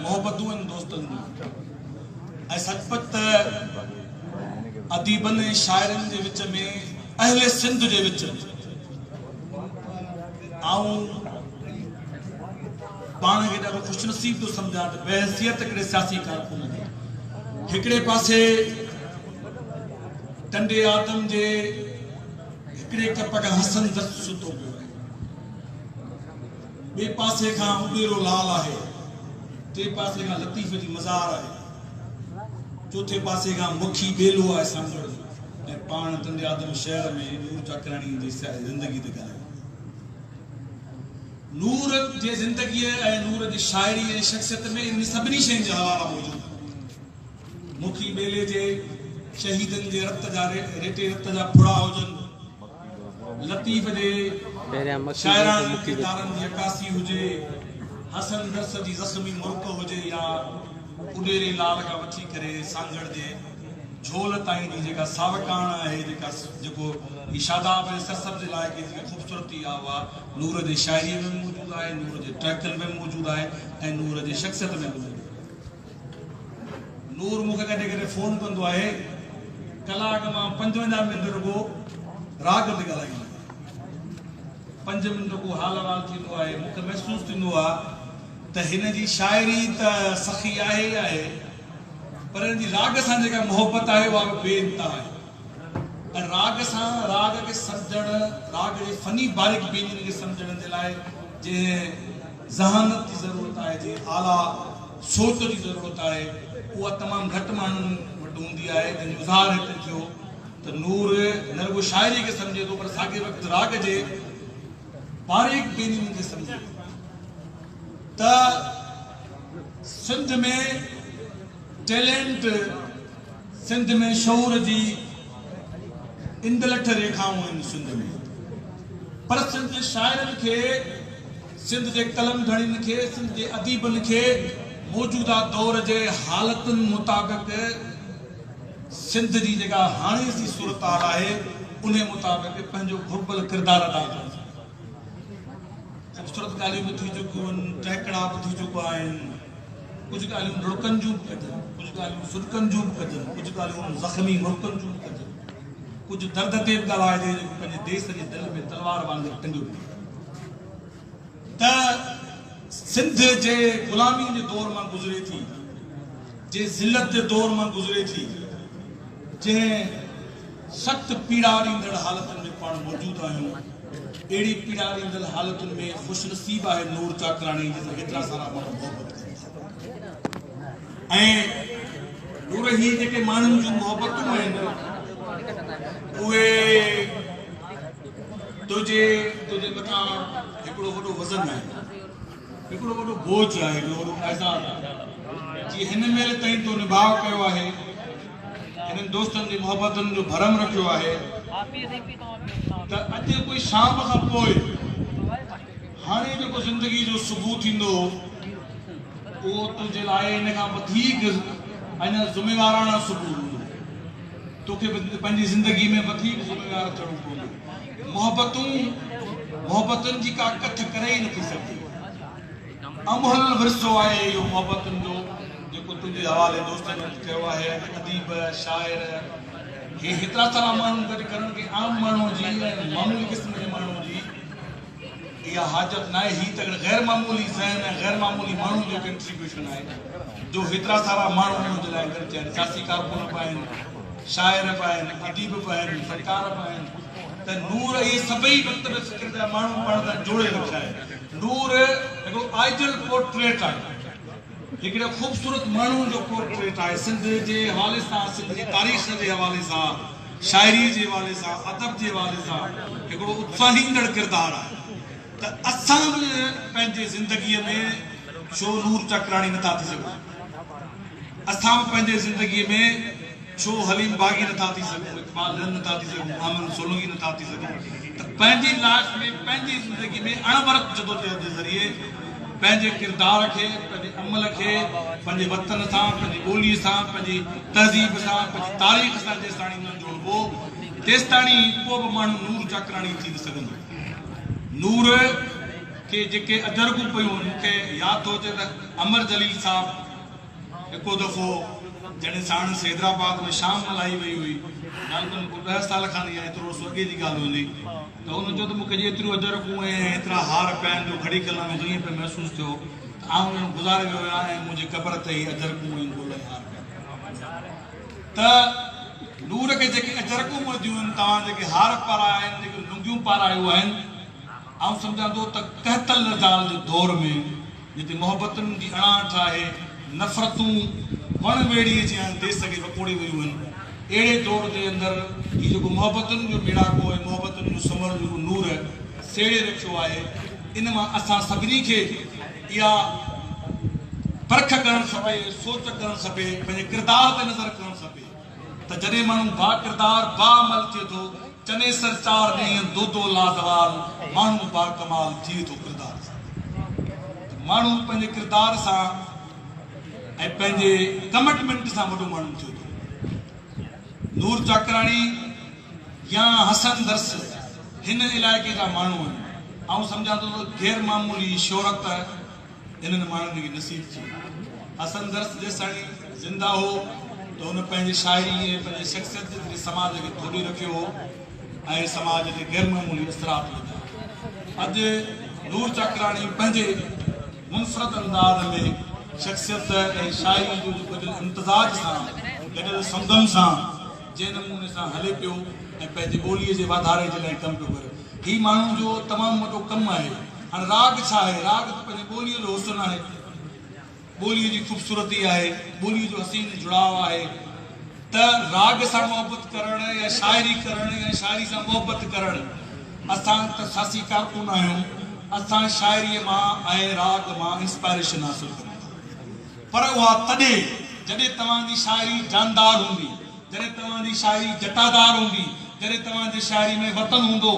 मोहब्बतूं दोस्तन सचपच अदीबन शायरन के विच में अहले सिंध के विच पान के ॾाढो खुशनसीब तो समझा तो बहसियत हिकिड़े सियासी कारकुन हिकिड़े पासे टंडे आदम जे हिकिड़े कप खां हसन दस्त सुतो पियो आहे, ॿिए पासे खां उबेरो लाल आहे, टे पासे खां लतीफ़ जी मज़ार आहे, चौथे पासे खां मुखी बेलो आहे सांगड़ ऐं पाण टंडे आदम शहर में नूर चाकराणी जी ज़िंदगी ते ॻाल्हायूं। नूर जे ज़िंदगी ऐं नूर जी शाइरी ऐं शख़्सियत में इन सभिनी शयुनि जा हवाला मौजूद। मुखी बेले जे शहीदन जे रत जा रेटे रत जा फुड़ा हुजनि, लतीफ़ जे शाइराना किरदारनि जी अकासी हुजे, हसन दस्त जी ज़ख्मी मुर्क हुजे या उडेरे लाल खां वठी करे सांगड़ जे झोल ताईं जी जेका सावकाण आहे, जेको शादाब ऐं सरसब जे लाइ जेकी ख़ूबसूरती आहे उहा नूर जे शाइरी में मौजूदु आहे, नूर जे ट्रैकनि में मौजूदु आहे ऐं नूर जे शख़्सियत में मौजूदु आहे। नूर मूंखे कॾहिं कॾहिं फ़ोन कंदो आहे, कलाक मां 55 मिंट रुगो राग ते ॻाल्हाईंदो, 5 मिंट को हाल अहवाल थींदो आहे। मूंखे महसूसु थींदो आहे त हिन जी शाइरी त सखी आहे ई आहे, पर हिन जी राग सां जेका मोहबत आहे उहा बेइंतहा आहे। ऐं राग सां राग खे सम्झणु, राग जे फनी बारीक बीनियुनि खे सम्झण जे लाइ जंहिं ज़हानत जी ज़रूरत आहे, जंहिं आला सोच जी ज़रूरत आहे, उहा तमामु घटि माण्हुनि वटि हूंदी आहे। जंहिंजो इज़हार हिते थियो त नूर न रुगो शाइरी खे सम्झे थो पर साॻे वक़्तु राग जे बारीक बीनियुनि खे सम्झे थो। त सिंध में टैलेंट, सिंध में शौर जी इंदलठ रेखाऊं आहिनि सिंध में, पर सिंध जे शाइरनि खे, सिंध जे कलम घड़ियुनि खे, सिंध जे अदीबनि खे मौजूदा दौर जे हालतुनि मुताबिक़ सिंध जी जेका हाणे जी सूरत हाल आहे उन मुताबिक़ पंहिंजो घुर्बल किरदार अदा कनि। ख़ूबसूरत ॻाल्हियूं बि थी चुकियूं आहिनि, टहिकड़ा बि थी चुका आहिनि, कुझु ॻाल्हियूं लुड़कनि जूं बि कजनि, कुझु ॻाल्हियूं सुॾकनि जूं बि कजनि, कुझु ॻाल्हियूं ज़ख़्मी मुल्कनि जूं बि कजनि, कुझु दर्द ते बि ॻाल्हाइजे जेको पंहिंजे देश जे दिलि में तलवार वांगुरु टंगियो पियो। त सिंध जे ग़ुलामी जे दौर मां गुज़रे थी, जे ज़िलत जे दौर मां गुज़रे थी, जंहिं सख़्त पीड़ा ॾींदड़ हालतुनि में पाण मौजूदु आहियूं, अहिड़ी पीड़ा ॾींदड़ हालतुनि में ख़ुशनसीब आहे नूर चाकराणी जंहिंसां हेतिरा सारा माण्हू मोहबत कनि ऐं नूर ही जेके माण्हुनि जूं मोहबतूं आहिनि उहे तुंहिंजे मथां हिकिड़ो वॾो वज़न आहे, हिकिड़ो वॾो बोझ आहे, हिकिड़ो वॾो ऐज़ाज़ आहे। जीअं हिन महिल ताईं तो निभाउ कयो आहे, हिननि दोस्तनि जी मोहबतुनि जो भरम रखियो आहे, त अॼु कोई शाम खां पोइ हाणे जेको ज़िंदगी जो सुबुह थींदो उहो तुंहिंजे लाइ इन खां वधीक अञा ज़िम्मेवाराना सुबुह हूंदो। तोखे पंहिंजी ज़िंदगी में वधीक ज़िम्मेवार थियणो पवंदो। मोहबतुनि जी का कथ करे ई नथी सघे। अमहल विरसो आहे इहो मोहबतुनि जो, जेको तुंहिंजे हवाले दोस्तनि कयो आहे। अदीब, शाइर, हे हेतिरा सारा माण्हू गॾु करण के आम माण्हू जी ऐं मामूली क़िस्म जे माण्हू जी इहा हाजत न आहे। ही त गैर मामूली ज़हन ऐं गैर मामूली माण्हू जो कंट्रीब्यूशन आहे जो हेतिरा सारा माण्हू जे लाइ गॾिजी आहिनि। सियासी कारकुन बि आहिनि, शाइर बि आहिनि, अदीब बि आहिनि, फनकार बि आहिनि। त नूर इहे सभई मक़्तब फ़िक्र जा माण्हू पाण सां जोड़े रखिया आहे। नूर हिकिड़ो आइडियल पोर्ट्रेट आहे, हिकिड़े ख़ूबसूरत माण्हू जो पोर्ट्रेट आहे। सिंध जे हवाले सां, सिंध जी तारीख़ जे हवाले सां, शाइरी जे हवाले सां, अदब जे हवाले सां हिकिड़ो उत्साहींदड़ किरदारु आहे। त असां बि पंहिंजे ज़िंदगीअ में छो नूर चाकराणी नथा थी सघूं, असां बि पंहिंजे ज़िंदगीअ में छो हलीम बाग़ी नथा थी सघूं, इक़बाल रन नथा थी सघूं, आमिर सोलंगी नथा थी सघूं। त पंहिंजी लाइफ में, पंहिंजी ज़िंदगी में अणवरत जदोजहद जे ज़रिए पंहिंजे किरदार खे, पंहिंजे अमल खे पंहिंजे वतन सां, पंहिंजी ॿोलीअ सां, पंहिंजी तहज़ीब सां, पंहिंजी तारीख़ सां जेसिताणी न जोड़बो तेसिताणी को बि माण्हू नूर चाकराणी थी न सघंदो। नूर के जेके अजरगू पियूं मूंखे यादि थो अचे त अमर जलील साहब हिकु दफ़ो जॾहिं साणस हैदराबाद में शाम मल्हाई वई हुई, ॻाल्हि 10 साल खां या एतिरो अॻे जी ॻाल्हि हूंदी, त हुन चयो त मूंखे एतिरियूं अजरगू ऐं एतिरा हार पाइण जो घड़ी कलाक में हीअं पियो महसूसु थियो त आउं हुननि गुज़ारे वियो आहियां ऐं मुंहिंजी क़बर ते ई अजरगू ऐं गुल ऐं हार पिया। त नूर खे जेके अजरगू मौजूदु आहिनि, तव्हां जेके हार पाराया आहिनि, जेके लुंगियूं पारायूं आहिनि, आउं सम्झां थो त कहतल नज़ाल जे दौर में जिते मोहबतुनि जी अणाठ आहे, नफ़रतूं वण ॿेड़ीअ जी देस खे वकोड़े वियूं आहिनि, अहिड़े दौर जे अंदरि हीउ जेको मोहबतुनि जो मिड़ाको ऐं मोहबतुनि जो समर जेको नूर सेड़े रखियो आहे, इन मां असां सभिनी खे इहा परख करणु खपे, सोच करणु खपे, पंहिंजे किरदार ते नज़र करणु खपे त जॾहिं माण्हू बा किरदार बाअमल थिए थो, चने सर 4 ॾींहं दो लाज़वाल, माण्हू बा कमाल थिए थो किरदार सां। माण्हू पंहिंजे किरदार सां ऐं पंहिंजे कमिटमेंट सां वॾो माण्हू थियो थो। नूर चाकराणी या हसन दर्स हिन इलाइक़े जा माण्हू आहिनि, ऐं सम्झां थो त गैर मामूली शोहरत इन्हनि माण्हुनि खे नसीब थी। हसन दर्स जेसिताईं ज़िंदा हो त हुन पंहिंजी शाइरी ऐं पंहिंजे शख़्सियत जे समाज खे थोड़ी रखियो हो ऐं समाज ते गैर मामूली असरात विधा। अॼु नूर चाकराणी पंहिंजे मुनफ़रद अंदाज़ में शख़्सियत ऐं शाइरी जो जेको इम्तिज़ाज सां गॾियल समदम सां जंहिं नमूने सां हले पियो ऐं पंहिंजी ॿोलीअ जे वाधारे जे लाइ कमु पियो करे, हीउ माण्हू जो तमामु वॾो कमु आहे। हाणे राग छा आहे? राग त पंहिंजी ॿोलीअ जो हुस्न आहे, ॿोलीअ जी ख़ूबसूरती आहे, ॿोलीअ जो हसीन जुड़ाव आहे। त राग सां मोहबत करणु या शाइरी करणु या शाइरी सां मोहबत करणु, असां त सासी कारकुन आहियूं, असां शाइरीअ मां ऐं राग मां इंस्पायरेशन हासिलु कयूं, पर उहा तॾहिं जॾहिं तव्हांजी शाइरी जानदार हूंदी, जॾहिं तव्हांजी शाइरी जटादार हूंदी, जॾहिं तव्हांजी शाइरी में वतन हूंदो,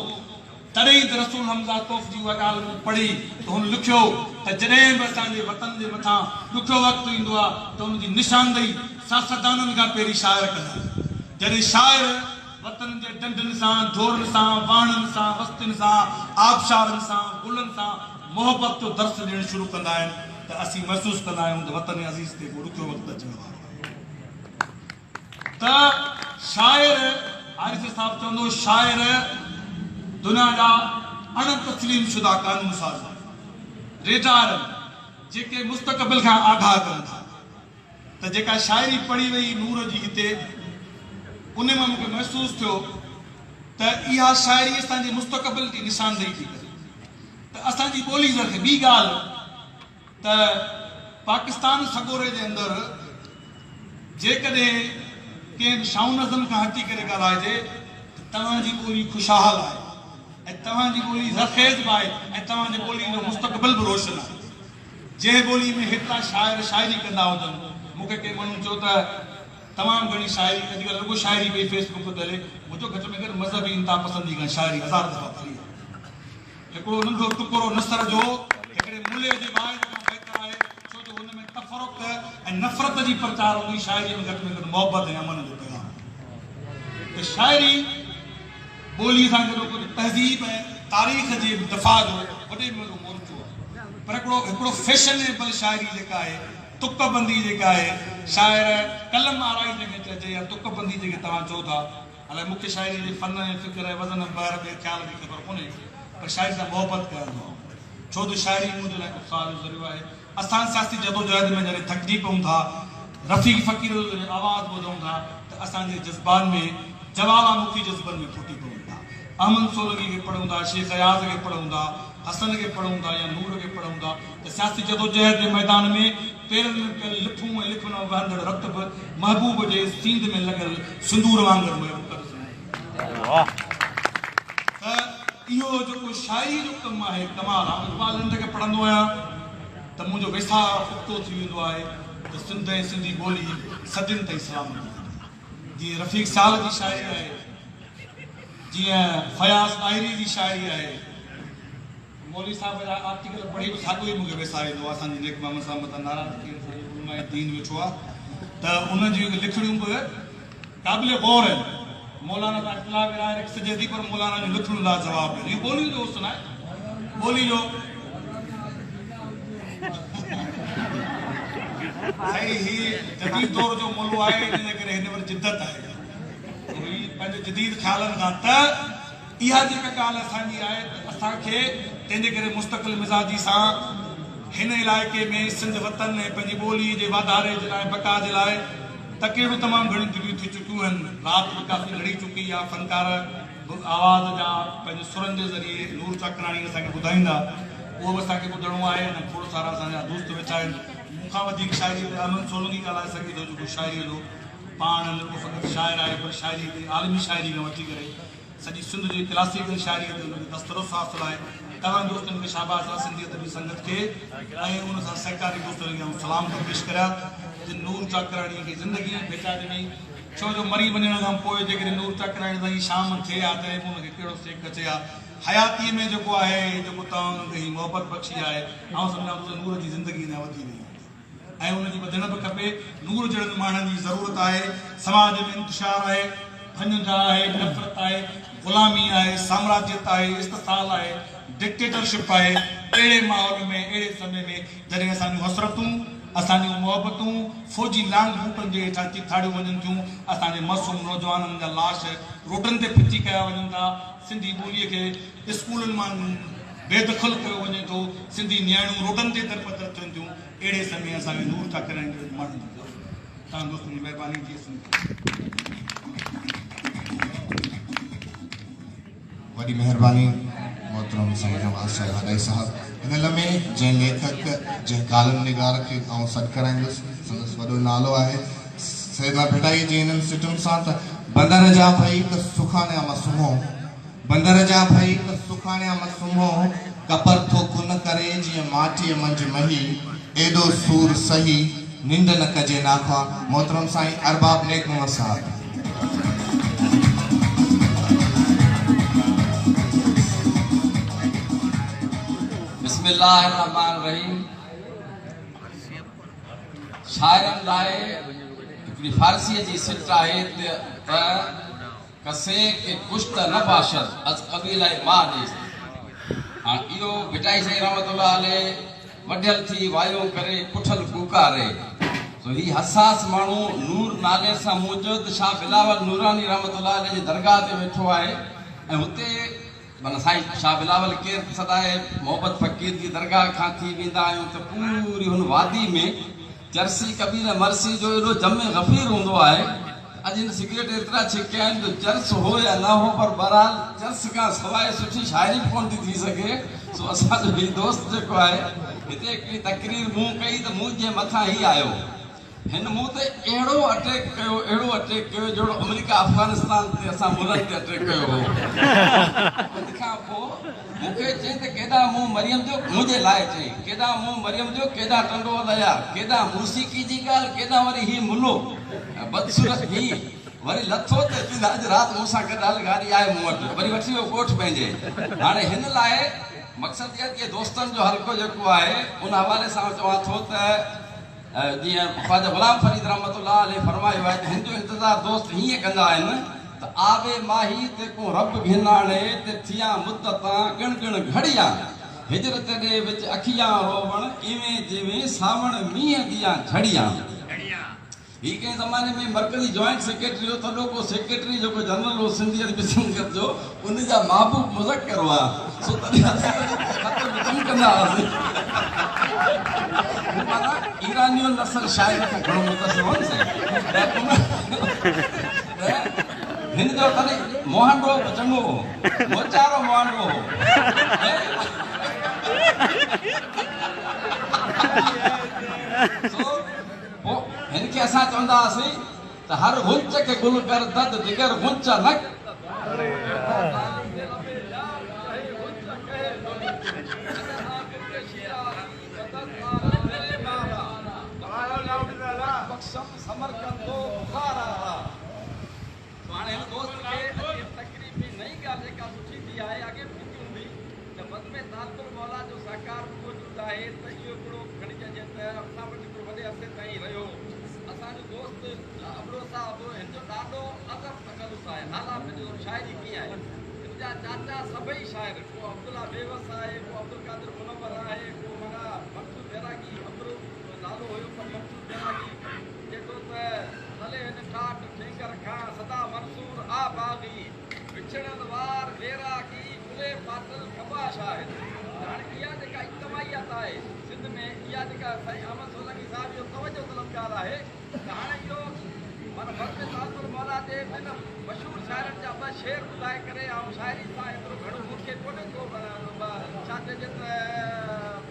तॾहिं त रसूल हमज़ा तौफ़ जी उहा ॻाल्हि पढ़ी त हुन लिखियो त जॾहिं बि असांजे वतन जे मथां ॾुखियो वक़्तु ईंदो आहे त हुनजी निशानदेही सियासतदाननि खां पहिरीं शाइर कंदा। जॾहिं शाइर वतन जे डंडनि सां, ढोरनि सां, वाणनि सां, वस्तियुनि सां, आबशारनि सां, गुलनि सां मोहबत जो दर्स ॾियणु शुरू कंदा आहिनि त असीं महसूसु कंदा आहियूं त वतन अज़ीज़ ते को ॾुखियो वक़्तु अची वियो आहे। त शाइर आरिफ़ साहब चवंदो, शाइर दुनिया जा अण तस्लीम शुदा कानून साज़ रेडार जेके मुस्तक़बिल खां आगाह कनि था। त जेका शाइरी पढ़ी वई नूर जी हिते, उन मां मूंखे महसूसु थियो त इहा शाइरी असांजे मुस्तक़बिल जी निशानदेही थी करे। त असांजी ॿोली ज़र ॿी ॻाल्हि त पाकिस्तान सॻोरे जे अंदरि जेकॾहिं कंहिं शाउन नज़म खां हटी करे ॻाल्हाइजे त तव्हांजी ॿोली ख़ुशहाल आहे ऐं तव्हांजी ॿोली ज़रख़ेज़ बि आहे ऐं तव्हांजी ॿोली जो मुस्तक़बिल बि रोशन आहे। जंहिं ॿोली में हेतिरा शाइर शाइरी कंदा हुजनि, मूंखे कंहिं माण्हू चयो त तमामु घणी शाइरी, अॼुकल्ह रुॻो शाइरी पई फेसबुक ते हले, मुंहिंजो घटि में घटि मज़हबी इंतिहा पसंदी खां शाइरी 1000 दफ़ा पढ़ी आहे। हिकिड़ो नंढो टुकड़ो नसर जो हिकिड़े मुले जे बाहि खां बहितर आहे, छो जो हुन में तफ़रुक़ ऐं नफ़रत जी प्रचार हूंदी, शाइरी में घटि मोहबत ऐं अमन जो पैगाम। त शाइरी ॿोली सां गॾु कुझु तहज़ीब ऐं तारीख़ जे दफ़ा जो वॾे में वॾो मोर्चो आहे। पर हिकिड़ो फैशनेबल शाइरी जेका आहे, तुकबंदी जेका आहे, शाइर कलम आराई जंहिंखे चइजे या तुकबंदी जेके तव्हां चओ था, हालांकि मूंखे शाइरी जे फन ऐं फ़िक्र ऐं वज़न ॿाहिरि ॿिए ख़्याल जी ख़बर कोन्हे, पर शाइरी सां मोहबत करणु आहे, छो त शाइरी मुंहिंजे लाइ उत्साह जो ज़रियो आहे। असां सियासी जदोजहद में जॾहिं थकिजी पऊं था, रफ़ी फ़क़ीर जो जॾहिं आवाज़ ॿुधूं था, त असांजे जज़्बान में जवालामुखी जज़्बनि में फुटी पऊं था। अहमद सोलगी खे पढ़ूं था, शेख अयाज़ खे पढ़ूं था, हसन खे पढ़ूं था या नूर खे पढ़ूं था, त सियासी जदोजहद जे मैदान में पेरनि में पियल लिफूं ऐं लिफुन वहंदड़ रत बि महबूब जे सींद में लॻल सिंदूर वांगुरु मुयम करे सघे। त इहो जेको शाइरी जो कमु आहे, कमाल आहे। इक़बाल हिंद खे पढ़ंदो आहियां त मुंहिंजो वेसार पुख़्तो थी वेंदो आहे त सिंध ऐं सिंधी ॿोली सदियुनि ताईं सलामत आहे। जीअं रफ़ीक साल जी शाइरी आहे, जीअं फयाज़ ताहिरी जी शाइरी आहे, मौलवी साहब जा आर्टिकल पढ़ी बि साॻियो ई मूंखे वेसारींदो आहे। असांजी नेक मोहम्मद साहब मथां नाराज़ दीन वेठो आहे, त उन जूं लिखड़ियूं बि क़ाबिल गौर आहिनि। मौलाना सां इख़्तिलाफ़ विराए रखी सघे थी, पर मौलाना जूं लिखड़ियूं लाजवाब आहिनि। हीउ ॿोली जो हुस्न आहे, ॿोली जो सही ही जदीद दौर जो मोलो आहे इन करे हिन वटि जिद्दत आहे तो ही पंहिंजे जदीद ख़्यालनि खां त इहा जेका ॻाल्हि असांजी आहे त असांखे तंहिंजे करे मुस्तक़िल मिज़ाजी सां हिन इलाइक़े में सिंध वतन ऐं पंहिंजी ॿोली जे वाधारे जे लाइ बका जे लाइ तकड़ियूं तमामु घणियूं दिलियूं थी चुकियूं आहिनि राति बि काफ़ी लड़ी चुकी आहे फनकार आवाज़ जा पंहिंजे सुरनि जे ज़रिए नूर चाकराणी असांखे ॿुधाईंदा उहो बि असांखे ॿुधणो आहे ऐं खोड़ सारा असांजा दोस्त वेठा आहिनि मूंखां वधीक शाइरी ते अमन सोलंगी ॻाल्हाए सघे थो जेको शाइरीअ जो पाण न फ़क़ति शाइर आहे पर शाइरी ते आलमी शाइरी खां वठी करे सॼी सिंध जी क्लासिकल शाइरीअ ते हुनखे दस्तरस हासिलु आहे तव्हां दोस्तनि खे शाबाश आहे सिंधी अदबी संगत खे ऐं उन सां सहकारी दोस्तनि खे सलाम थो पेश करियां जिन नूर चाकराणीअ खे ज़िंदगी भेटा ॾिनी छो जो मरी वञण खां पोइ जेकॾहिं नूर चाकराणी ताईं शाम थिए हा त हुनखे कहिड़ो सेक अचे हा हयातीअ में जेको आहे जेको तव्हां हुनखे मोहबत बख़्शी आहे ऐं सम्झां थो त नूर जी ज़िंदगी न वधी वई ऐं उनजी वधण बि खपे नूर जहिड़नि माण्हुनि जी ज़रूरत आहे समाज में इंतिशार आहे फंजा आहे नफ़रत आहे ग़ुलामी आहे साम्राज्यत आहे इस्तिसाल आहे डिक्टेटरशिप आहे अहिड़े माहौल में अहिड़े समय में जॾहिं असांजूं हसरतूं असांजूं मोहबतूं फौजी लांग बूटनि जे हेठां चिथाड़ियूं वञनि थियूं असांजे मासूम नौजवाननि जा लाश रोडनि ते फिटी कया वञनि था सिंधी ॿोलीअ खे स्कूलनि मां बेदख़ल कयो वञे थो सिंधी नियाणियूं रोडनि ते दरबदर थियनि थियूं अहिड़े समय असांखे नूर चाकराणी जो माण्हुनि जी तव्हां दोस्तनि जी महिरबानी थी वॾी महिरबानी मोहतरम साईं नवाज़ साहिब हदाई साहब हिन लम्हे जंहिं लेखक जंहिं कालम निगार खे आउं सॾु कराईंदुसि संदसि वॾो नालो आहे सैदा भेटाई जी हिननि सिटुनि सां त बंदर जा भई त सुखाणिया मसूमो बंदर जा भई त सुखाणिया मसूमो कपर थो कुन करे जीअं माटीअ मंझि मही एॾो सूर सही निंड न कजे नाखा मोहतरम साईं अरबाब नेक मोहम्मद साहब बिस्मिल्लाहिर्रहमानिर्रहीम शाइरनि लाइ हिकिड़ी फारसीअ जी सिट आहे त कसे के कुश्त न बाशद अज कबीला मां ॾेस हाणे इहो भिटाई साईं रहमतुल्लाह अलैह वढियल थी वायो करे पुठल कूकारे तो ही हसास माण्हू नूर नाले सां मौजूद शाह बिलावल नूरानी रहमतुल्लाह अलैह जी दरगाह ते वेठो आहे ऐं हुते माना साईं शाह बिलावल केरु सदाए मोहब्बत फ़कीर जी दरगाह खां थी वेंदा आहियूं त पूरी हुन वादी में चरसी कबीर मरसी जो एॾो जमे गफ़ीर हूंदो आहे अॼु हिन सिगरेट एतिरा छिकिया आहिनि जो चर्स हो या न हो पर बहरहाल चर्स खां सवाइ सुठी शाइरी कोन थी सघे सो असांजो हीउ दोस्त जेको आहे हिते हिकिड़ी तकरीर मूं कई त मूं जे मथां ई आयो हिन मूं ते अहिड़ो अटैक कयो जहिड़ो अमेरिका अफ़गानिस्तान ते असां मुल्कनि ते अटैक कयो हो उन खां पोइ मूंखे चई त केॾा मूं मरियम जो मुंहिंजे लाइ चई केॾा मूं मरियम जो केॾा टंडो दया केॾा मूसीक़ी जी ॻाल्हि केॾा वरी ही मुलो बदसूरत ही वरी लथो त अची अॼु राति मूंसां गॾु हल गाॾी आहे मूं वटि वरी वठी वियो ॻोठु पंहिंजे हाणे हिन लाइ मक़सदु इहा की दोस्तनि जो हल्को जेको आहे उन हवाले सां चवां थो त जीअं ख्वाजा ग़ुलाम फरीद रहमतुल्लाह अलैह फरमायो आहे त हिन जो इंतज़ारु दोस्त हीअं कंदा आहिनि त आवे माही ते को रब घिनाणे ते थिया मुद्दतां गिण गिण घड़िया हिजरत ॾे विच अखियां रोवण इवें जिवें सावण मींहं ॾियां झड़िया ही कंहिं ज़माने में मरकज़ी जॉइंट सेक्रेटरी हो तॾो को सेक्रेटरी जेको जनरल हो सिंधी अदबी संगत जो उन जा महबूब मुज़क्कर हुआ सो तॾहिं ख़त विझी कंदा हुआसीं माना ईरानियुनि नसल शाइर खां घणो मुतासिर हो न हिन जो तॾहिं मोहंडो बि चङो हो मोचारो मोहंडो हो हिनखे असां चवंदा हुआसीं त हर गुंच खे गुल कर दद दिगर गुंच न हाणे हिन दोस्त खे तकरीब में नई ॻाल्हि जेका सुठी थी आहे अॻे बि थी हूंदी त बद में तातुल मौला जो साकार मौजूदु आहे त इहो हिकिड़ो खणी चइजे त असां वटि हिकिड़ो वॾे अरसे ताईं रहियो असांजो दोस्त अबरो साहब हिन जो ॾाढो अदब तकलुफ़ आहे हालात जो शाइरी कीअं आहे हिन जा चाचा सभई शाइर को अब्दुल्ला बेवस आहे को अब्दुल कादिर मुनव्वर आहे को माना मकसूद बैरागी अबरो नालो हुयो पर मकसूद दी विछड़न वार वेरा की खुले पातल खबा शाहिद हाणे इहा जेका इज्तमाहियत आहे सिंध में इहा जेका साईं अहमद सोलंकी साहिब जो तवजो तलबगार आहे त हाणे इहो माना वक़्त ताजुल मौला जे ॿिन मशहूर शाइरनि जा ॿ शेर ॿुधाए करे ऐं शाइरी सां एतिरो घणो मूंखे कोन्हे को छा चइजे त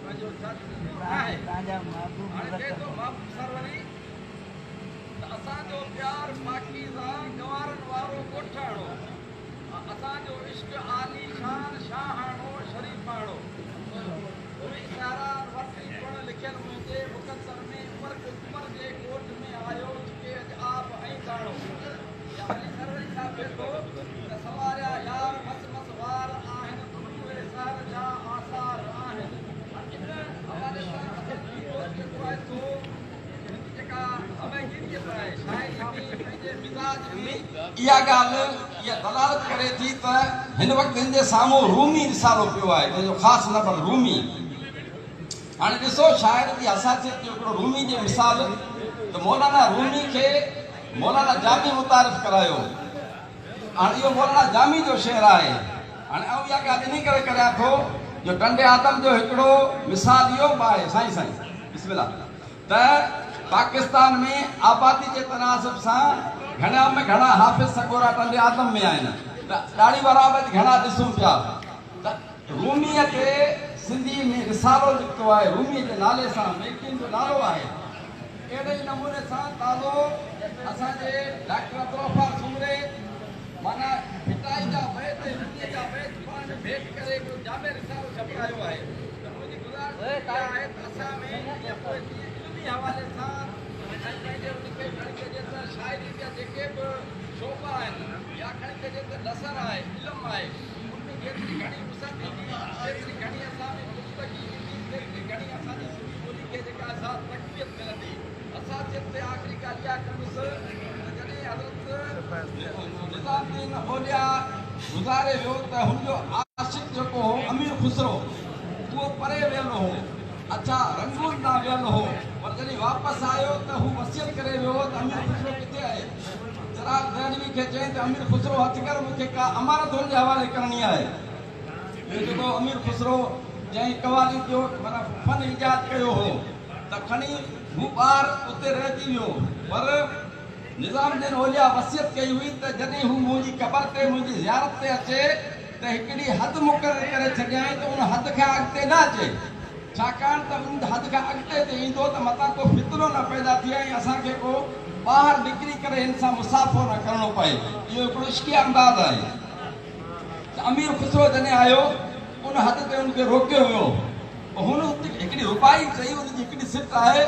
पंहिंजो छा आहे हाणे चए थो महबूब सरवरी त असांजो प्यार पाकीज़ा गवारनि वारो ॻोठाणो असांजो इश्क आली शान शाहाणो शरीफ़ाणो उहे सारा वरती पण लिखियल मुंहिंजे मुक़द्दर में उमर जे कोट में आयो के अॼु आप ऐं दाणो या अली सरवरी साहिब वेठो त सवारिया यार मस मस वार आहिनि उहे सर जा आसार आहिनि इन हवाले सां असां जेको आहे सो जेका हमेशह आहे शाइरी पंहिंजे मिज़ाज में इहा ॻाल्हि इहा दलालत करे थी त हिन वक़्तु हिन जे साम्हूं रूमी रिसालो पियो आहे जंहिंजो ख़ासि लफ़्ज़ रूमी हाणे ॾिसो शाइर जी हसासियत जो हिकिड़ो रूमी जी मिसाल त मौलाना रूमी खे मौलाना जामी मुतारिफ़ करायो हाणे इहो मौलाना जामी जो शेर आहे हाणे आउं इहा ॻाल्हि इन करे करियां थो जो टंडे आदम जो हिकिड़ो मिसाल इहो बि आहे साईं बिस्मिल्लाह त पाकिस्तान में आबादी जे तनासब सां घणा में घणा हाफ़िज़ सगोरा टंडे आदम में आहिनि त ॾाढी बराबरि घणा ॾिसूं पिया त रूमीअ खे सिंधी में रिसालो लिखियो आहे रूमीअ जे नाले सां मेकिन जो नालो आहे अहिड़े नमूने सां ताज़ो असांजे डॉक्टर अब्दुल सुमरे माना पिटाई जा बैत रूमीअ जा बैत पाण में भेट करे हिकिड़ो जामे रिसालो छपायो आहे त मुंहिंजी गुज़ारिश आहे त असां में इल्मी हवाले सां पंहिंजे उनखे खणी कजे त शाइरी जा जेके बि शोबा आहिनि या खणी कजे त नसर आहे इल्मु आहे उनमें जेतिरी घणी वुसअत ईंदी जेतिरी घणी असां में पुस्तकी ईंदी जेतिरी घणी असांजी सिंधी ॿोली खे जेका असां तक़वियत मिलंदी असां जिते आख़िरी ॻाल्हि इहा कंदुसि जॾहिं हज़रत निज़ामुद्दीन औलिया गुज़ारे वियो त हुनजो आशिक़ जेको हो अमीर खुसरो उहो परे वियल हो अच्छा रंगून ना वियल हो पर जॾहिं वापसि आयो त हू वसियत करे वियो त अमीर खुसरो किथे आहे चिराग दहलवी खे चई त अमीर खुसरो हथ कर मूंखे का अमानत हुनजे हवाले करणी आहे जेको अमीर खुसरो जंहिं कवाली जो माना फन ईजाद कयो हो त खणी हू ॿार उते रहिजी वियो पर निज़ामुद्दीन औलिया वसियत कई हुई त जॾहिं हू मुंहिंजी क़बर ते मुंहिंजी ज़ियारत ते अचे त हिकिड़ी हद मुक़ररु करे छॾियईं त उन हद खां अॻिते न अचे छाकाणि त उन हद खां अॻिते ते ईंदो त मथां को फितरो न पैदा थिए ऐं असांखे को ॿाहिरि निकिरी करे हिन सां मुसाफ़ो न करिणो पए इहो हिकिड़ो इश्की अंदाज़ आहे त अमीर खुसरो जॾहिं आयो उन हद ते उनखे रोकियो वियो हुन हिकिड़ी रुपाई चई हुनजी हिकिड़ी सिट आहे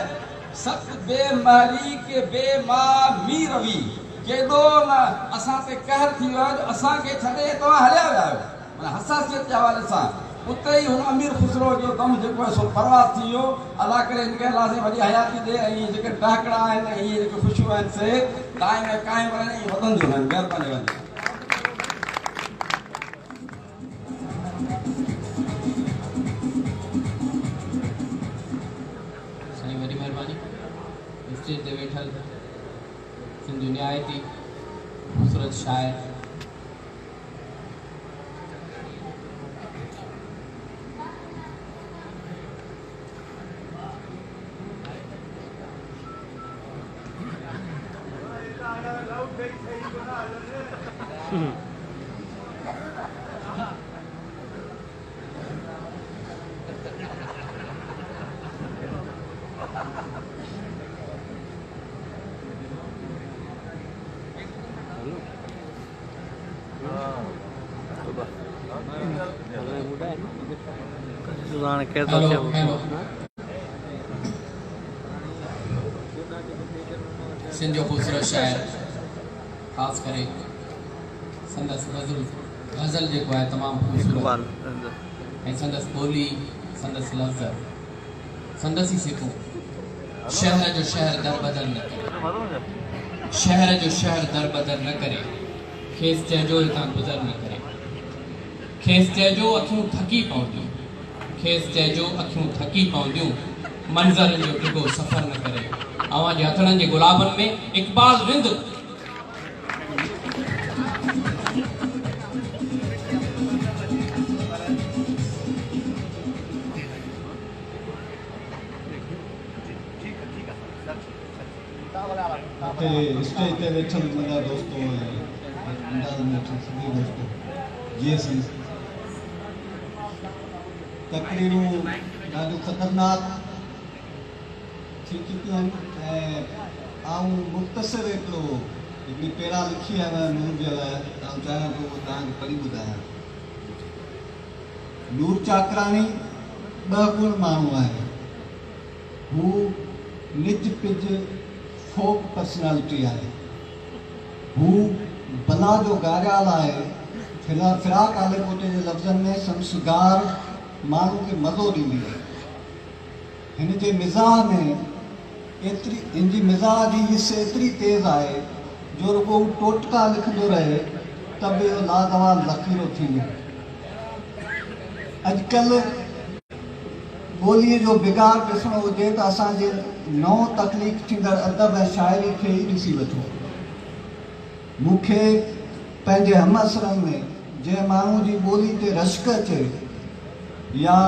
सत बेमहरी के बेमां मी रवी केॾो न असां ते कहर थी वियो जो असांखे छॾे तव्हां हलिया विया आहियो माना हसासियत जे हवाले सां उते ई हुन अमीर खुसरो जो दम जेको आहे सो परवाज़ थी वियो अलाह करे हिनखे अलाह सां वॾी हयाती ॾे ऐं इहे जेके डहकड़ा आहिनि ऐं इहे जेके ख़ुशियूं आहिनि से क़ाइम ऐं क़ाइम रहनि ऐं वधंदियूं रहनि महिरबानी वञे साईं वॾी महिरबानी स्टेज ते वेठल सिंधी नियायती ख़ूबसूरत शाइर सिंध जो ख़ूबसूरत शाइर ख़ासि करे संदसि गज़ल जेको आहे तमामु ख़ूबसूरत ऐं संदसि ॿोली संदसि लफ़्ज़ संदसि ई सिखूं शहर जो शहर दर बदल न करे शहर जो शहर दर बदल न करे खेसि चइजो हितां गुज़र न करे खेसि चइजो अखियूं थकी पवंदियूं खेसि चइजो अखियूं थकी पवंदियूं मंज़रनि जो डिघो सफ़र न करे अवां जे हथड़नि जे गुलाबनि में इक़बाल विंद हिते स्टेज ते वेठल मुंहिंजा दोस्तो अंदाज़ में वेठल सभी दोस्तो GSM तकरीरूं ॾाढियूं ख़तरनाक थी चुकियूं आहिनि ऐं आऊं मुख़्तसिर हिकिड़ी पेरा लिखी आहियां नूर जे लाइ आऊं चाहियां थो उहो तव्हांखे पढ़ी ॿुधायां। नूर चाकराणी 2 गुण माण्हू आहे। हू निज पिज फोक पर्सनैलिटी आहे। हू बला जो गारियाल आहे। फिराक आले कोटे जे लफ़्ज़नि में संस्कार माण्हू खे मज़ो ॾींदी आहे। हिन जे मिज़ाज में हिन जी मिज़ाज जी हिस एतिरी तेज़ आहे जो रुगो हू टोटका लिखंदो रहे त बि इहो लाजवाब ज़ख़ीरो थींदो। अॼुकल्ह ॿोलीअ जो बिगाड़ ॾिसणो हुजे त असांजे नओं तकलीफ़ थींदड़ अदब ऐं शाइरी खे ई ॾिसी वठो। मूंखे पंहिंजे हमअसरनि में जंहिं माण्हू जी ॿोली ते रश्क अचे या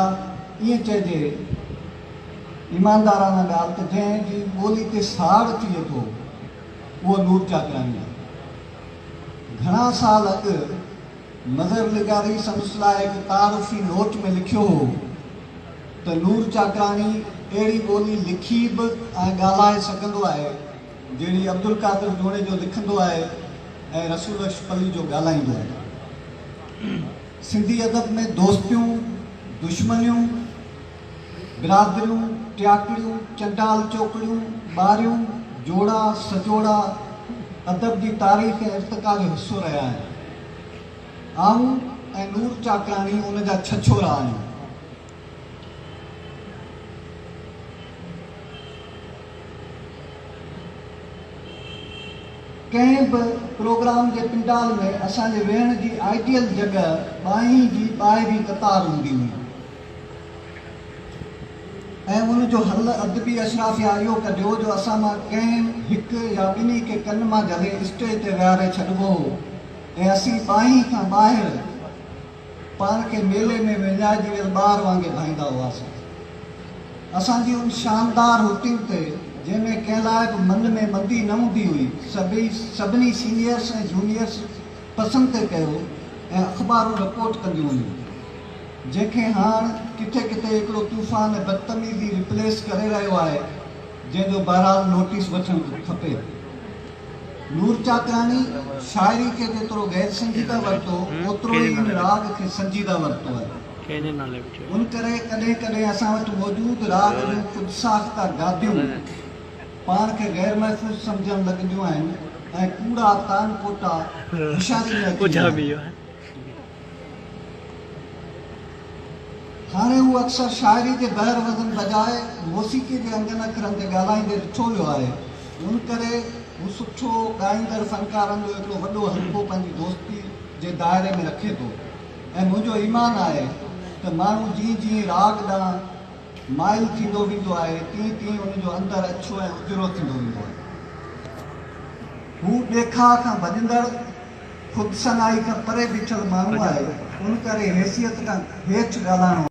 ईअं चइजे ईमानदाराना ॻाल्हि त जंहिंजी ॿोली ते साड़ थिए थो उहो नूर चाकराणी आहे। घणा साल अॻु मज़हर निगारी संदसि लाइ हिकु तारीफ़ी नोट में लिखियो हो त नूर चाकराणी अहिड़ी ॿोली लिखी बि ऐं ॻाल्हाए सघंदो आहे जहिड़ी अब्दुल कादिर जोड़े जो लिखंदो आहे ऐं रसूल अशफली जो ॻाल्हाईंदो आहे। सिंधी अदब में दोस्तियूं, दुश्मनियूं, बिरादरियूं, टियाकड़ियूं, चंडाल चोकड़ियूं, ॿारियूं, जोड़ा, सजोड़ा अदब जी तारीख़ ऐं इर्तिक़ा जो हिसो रहिया आहिनि। आऊं ऐं नूर चाकराणी उन जा छछोरा आहियूं। कंहिं बि प्रोग्राम जे पिंडाल में असांजे वेहण जी आइडियल जॻह ॿाहीं जी ॿाहिरीं कतार हूंदी हुई ऐं उनजो हल अदबी अशराफ़िया इहो कढियो जो असां मां कंहिं हिकु या ॿिन्ही खे कन मां झले स्टेज ते विहारे छॾिबो हो ऐं असीं ॿाहीं खां ॿाहिरि पाण खे मेले में विञाइजी वियल ॿार वांगुरु भाईंदा हुआसीं। असांजी उन शानदार हुटिंग ते जंहिंमें कंहिं लाइ बि मन में मंदी न हूंदी हुई सभिनी सीनियर्स ऐं जूनियर्स पसंदि कयो ऐं अख़बारूं रिपोर्ट कंदियूं हुयूं जंहिंखे हाणे किथे किथे हिकिड़ो तूफ़ान ऐं बदतमीज़ी रिप्लेस करे रहियो आहे जंहिंजो बहरहाल नोटिस वठणु खपे। नूर चाकराणी शाइरी खे जेतिरो गैर संजीदा वरितो ओतिरो ई इन राग खे संजीदा वरितो आहे। उन करे कॾहिं कॾहिं असां वटि मौजूदु राग जूं कुझु साख़्ता गादियूं पाण खे गैर महफ़ूज़ सम्झणु लॻंदियूं आहिनि ऐं कूड़ा तान कोटा होशियारी में हाणे हू अक्सर शाइरी जे बहिर वज़न बजाए मौसीक़ी जे अंगनि अखरनि ते ॻाल्हाईंदे ॾिठो वियो आहे। उन करे हू सुठो ॻाईंदड़ फ़नकारनि जो हिकिड़ो वॾो हल्को पंहिंजी दोस्ती जे दायरे में रखे थो ऐं मुंहिंजो ईमान आहे त माण्हू जीअं जीअं राग ॾांहुं माइल थींदो वेंदो आहे तीअं तीअं उनजो अंदरि अछो ऐं उजरो थींदो वेंदो आहे। हू ॾेखा खां भॼंदड़ ख़ुदि सनाई खां परे बीठल माण्हू आहे। उन करे हैसियत खां हेठि ॻाल्हाइणो